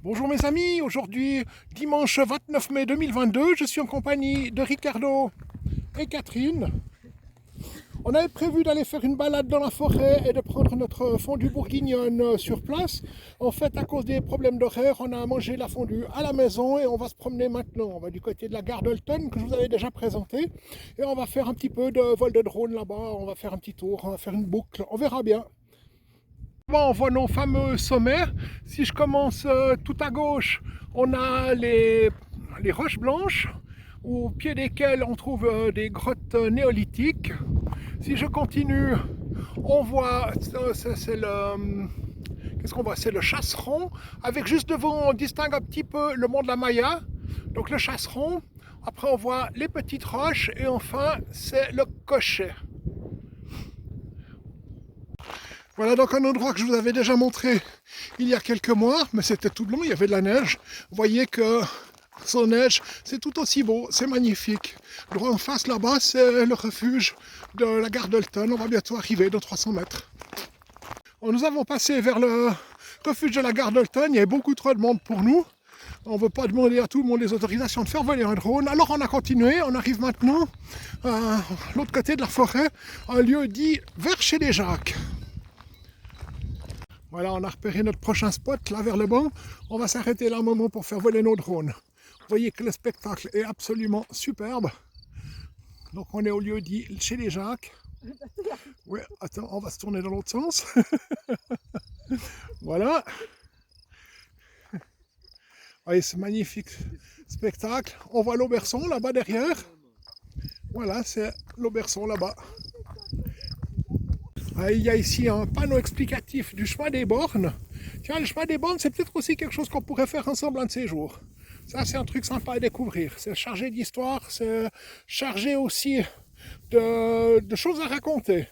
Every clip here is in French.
Bonjour mes amis, aujourd'hui dimanche 29 mai 2022, je suis en compagnie de Ricardo et Catherine. On avait prévu d'aller faire une balade dans la forêt et de prendre notre fondue bourguignonne sur place. En fait, à cause des problèmes d'horaire, on a mangé la fondue à la maison et on va se promener maintenant. On va du côté de la gare d'Holton que je vous avais déjà présenté et on va faire un petit peu de vol de drone là-bas, on va faire un petit tour, on va faire une boucle, on verra bien. On voit nos fameux sommets. Si je commence tout à gauche, on a les roches blanches, au pied desquelles on trouve des grottes néolithiques. Si je continue, on voit, c'est le, qu'est-ce qu'on voit? C'est le chasseron. Avec juste devant, on distingue un petit peu le mont de la Maya. Donc le chasseron. Après, on voit les petites roches. Et enfin, c'est le cochet. Voilà donc un endroit que je vous avais déjà montré il y a quelques mois, mais c'était tout blanc, il y avait de la neige. Vous voyez que sans neige, c'est tout aussi beau, c'est magnifique. Droit en face là-bas, c'est le refuge de la gare d'Holton. On va bientôt arriver dans 300 mètres. Nous avons passé vers le refuge de la gare d'Holton, il y avait beaucoup trop de monde pour nous. On ne veut pas demander à tout le monde les autorisations de faire voler un drone. Alors on a continué, on arrive maintenant à l'autre côté de la forêt, un lieu dit vers chez les Jacques. Voilà, on a repéré notre prochain spot, là vers le bas. On va s'arrêter là un moment pour faire voler nos drones. Vous voyez que le spectacle est absolument superbe. Donc on est au lieu dit chez les Jacques. Ouais, attends, on va se tourner dans l'autre sens. Voilà. Vous voyez ce magnifique spectacle. On voit l'Auberçon là-bas derrière. Voilà, c'est l'Auberçon là-bas. Il y a ici un panneau explicatif du chemin des bornes. Tiens, le chemin des bornes, c'est peut-être aussi quelque chose qu'on pourrait faire ensemble un de ces jours. Ça, c'est un truc sympa à découvrir. C'est chargé d'histoire, c'est chargé aussi de choses à raconter.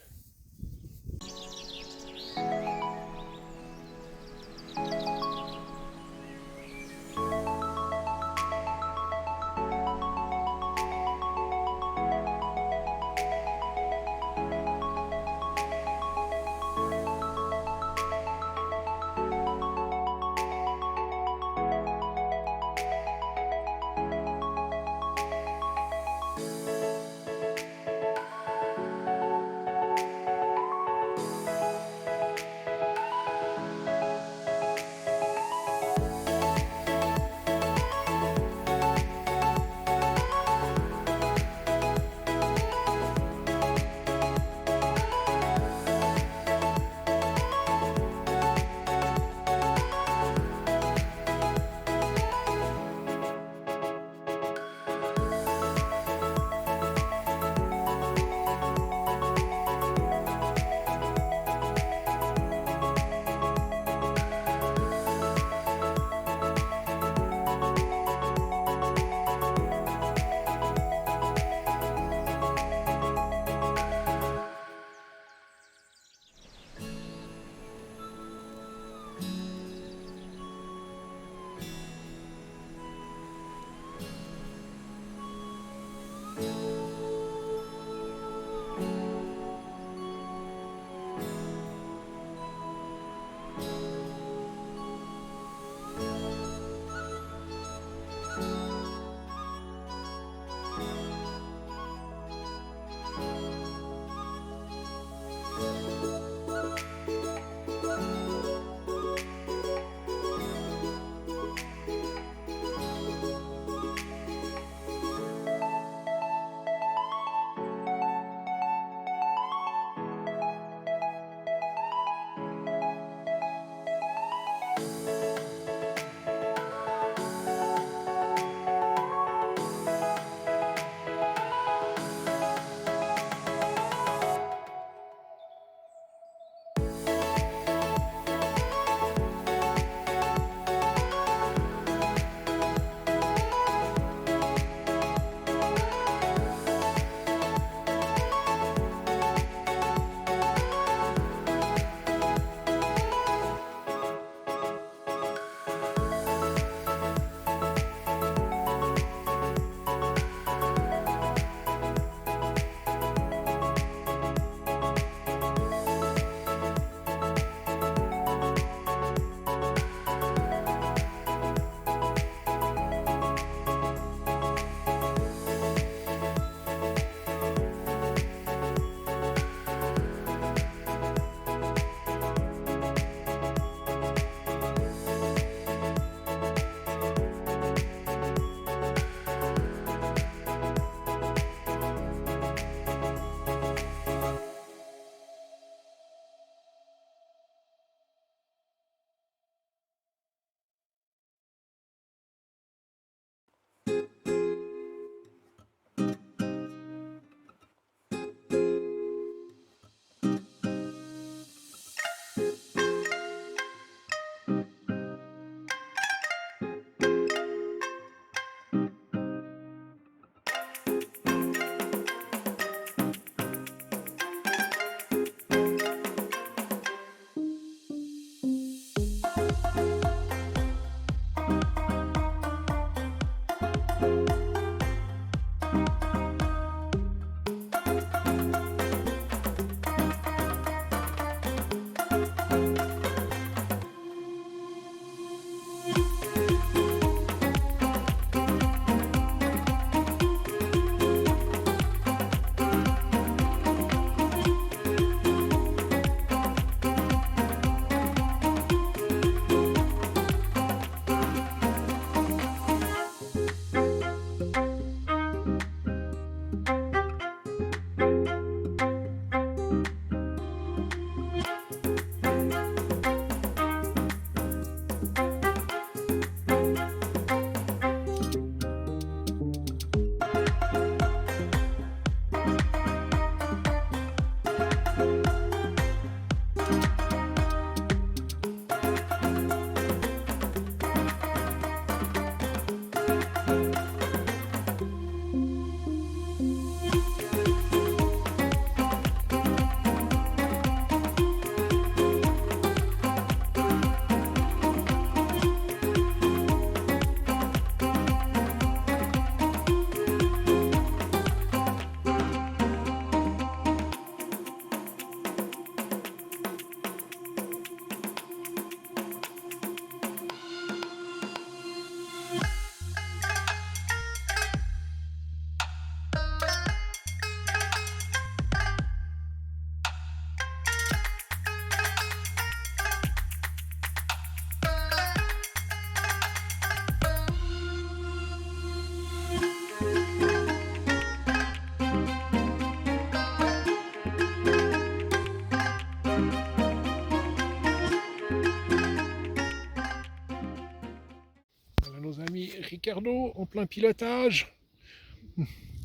nos amis Ricardo en plein pilotage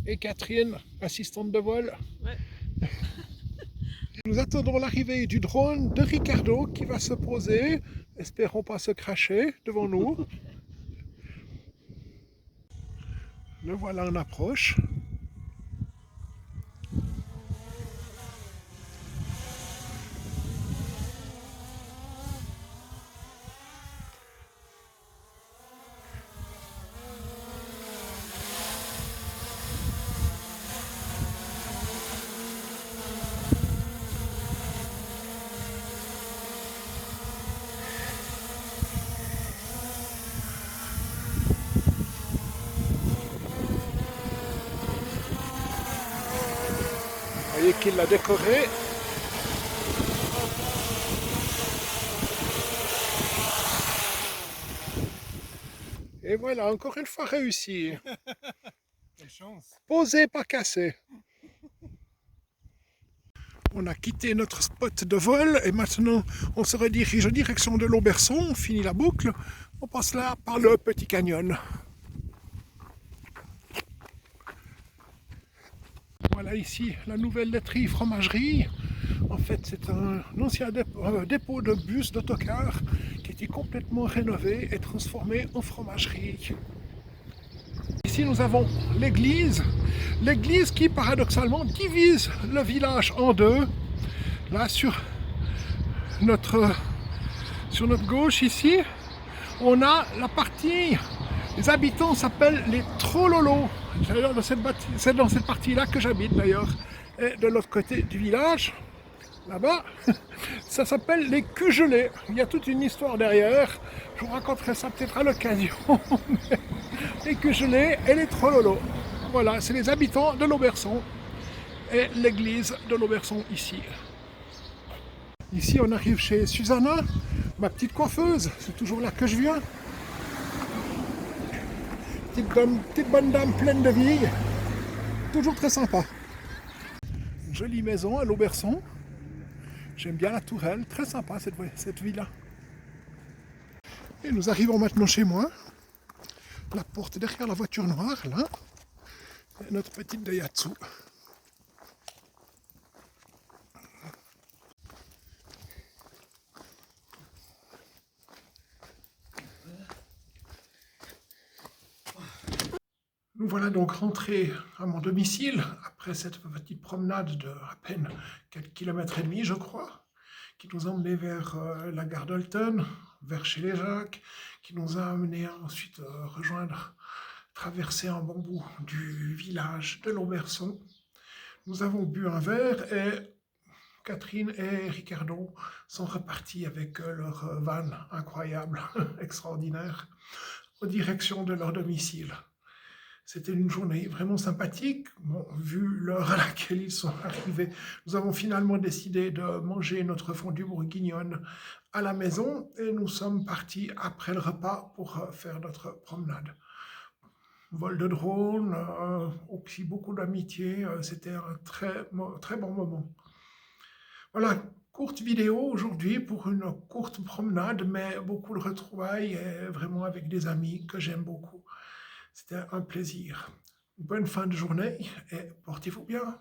et Catherine, assistante de vol. Ouais. Nous attendons l'arrivée du drone de Ricardo qui va se poser, espérons pas se cracher devant nous. Le voilà en approche. Vous voyez qu'il l'a décoré. Et voilà, encore une fois réussi. Quelle chance. Posé, pas cassé. On a quitté notre spot de vol et maintenant on se redirige en direction de l'Auberçon. On finit la boucle. On passe là par le petit canyon. Voilà ici la nouvelle laiterie fromagerie. En fait, c'est un ancien dépôt de bus d'autocar qui a été complètement rénové et transformé en fromagerie. Ici, nous avons l'église. L'église qui, paradoxalement, divise le village en deux. Là, sur notre gauche, ici, on a la partie... Les habitants s'appellent les Trololos. C'est dans cette partie-là que j'habite, d'ailleurs. Et de l'autre côté du village, là-bas, ça s'appelle les Cugelés. Il y a toute une histoire derrière. Je vous raconterai ça peut-être à l'occasion. Les Cugelés et les Trololos. Voilà, c'est les habitants de l'Auberçon et l'église de l'Auberçon ici. Ici, on arrive chez Susanna, ma petite coiffeuse. C'est toujours là que je viens. Petite bonne dame pleine de vie. Toujours très sympa. Une jolie maison à l'Auberçon. J'aime bien la tourelle. Très sympa cette villa. Et nous arrivons maintenant chez moi. La porte derrière la voiture noire, là. Et notre petite Daihatsu. Nous voilà donc rentrés à mon domicile après cette petite promenade de à peine 4 km et demi, je crois, qui nous a emmenés vers la gare d'Olten, vers chez les Jacques, qui nous a amenés ensuite rejoindre, traverser un bon bout du village de l'Auberçon. Nous avons bu un verre et Catherine et Ricardo sont repartis avec leur van incroyable, extraordinaire, en direction de leur domicile. C'était une journée vraiment sympathique. Bon, vu l'heure à laquelle ils sont arrivés, nous avons finalement décidé de manger notre fondue bourguignonne à la maison et nous sommes partis après le repas pour faire notre promenade. Vol de drone, aussi beaucoup d'amitié, c'était un très bon moment. Voilà, courte vidéo aujourd'hui pour une courte promenade, mais beaucoup de retrouvailles et vraiment avec des amis que j'aime beaucoup. C'était un plaisir. Bonne fin de journée et portez-vous bien.